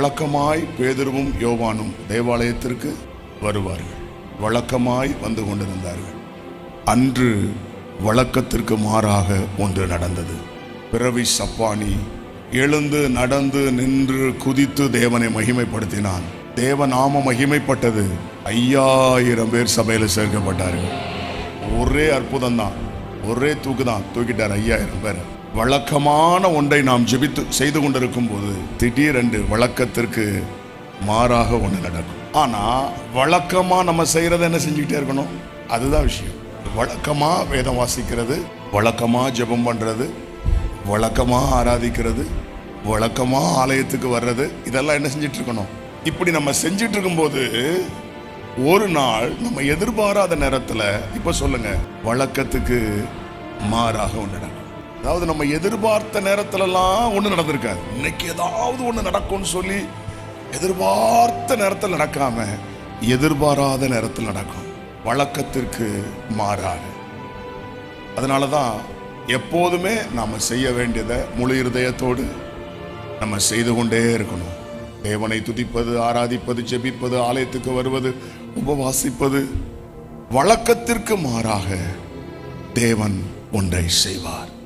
வழக்கமாய் பேதுருவும் யோவானும் தேவாலயத்திற்கு வருவார்கள். வழக்கமாய் வந்து கொண்டிருந்தார்கள். அன்று வழக்கத்திற்கு மாறாக ஒன்று நடந்தது. பிறவி சப்பானி எழுந்து நடந்து நின்று குதித்து தேவனை மகிமைப்படுத்தினான். தேவநாம மகிமைப்பட்டது. 5000 பேர் சபையில் சேர்க்கப்பட்டார்கள். ஒரே அற்புதம் தான், ஒரே தூக்குதான், தூக்கிட்டார் 5000 பேர். வழக்கமான ஒன்றை நாம் ஜெபித்து செய்து கொண்டிருக்கும் போது திடீரென்று வழக்கத்திற்கு மாறாக ஒன்று நடக்கும். ஆனா வழக்கமா நம்ம செய்யறத என்ன செஞ்சுக்கிட்டே இருக்கணும், அதுதான் விஷயம். வழக்கமா வேதம் வாசிக்கிறது, வழக்கமா ஜெபம் பண்றது, வழக்கமா ஆராதிக்கிறது, வழக்கமா ஆலயத்துக்கு வர்றது, இதெல்லாம் என்ன செஞ்சிட்டு இருக்கணும். இப்படி நம்ம செஞ்சிட்டு இருக்கும்போது ஒரு நாள் நம்ம எதிர்பாராத நேரத்தில், இப்ப சொல்லுங்க, வழக்கத்துக்கு மாறாக ஒன்று நடக்கும். அதாவது நம்ம எதிர்பார்த்த நேரத்திலலாம் ஒன்று நடந்திருக்காது. இன்னைக்கு ஏதாவது ஒன்று நடக்கும்னு சொல்லி எதிர்பார்த்த நேரத்தில் நடக்காம எதிர்பாராத நேரத்தில் நடக்கும், வழக்கத்திற்கு மாறாக. அதனால தான் எப்போதுமே நாம் செய்ய வேண்டியதை முழு இருதயத்தோடு நம்ம செய்து கொண்டே இருக்கணும். தேவனை துதிப்பது, ஆராதிப்பது, ஜெபிப்பது, ஆலயத்துக்கு வருவது, உபவாசிப்பது, வழக்கத்திற்கு மாறாக தேவன் ஒன்றை செய்வார்.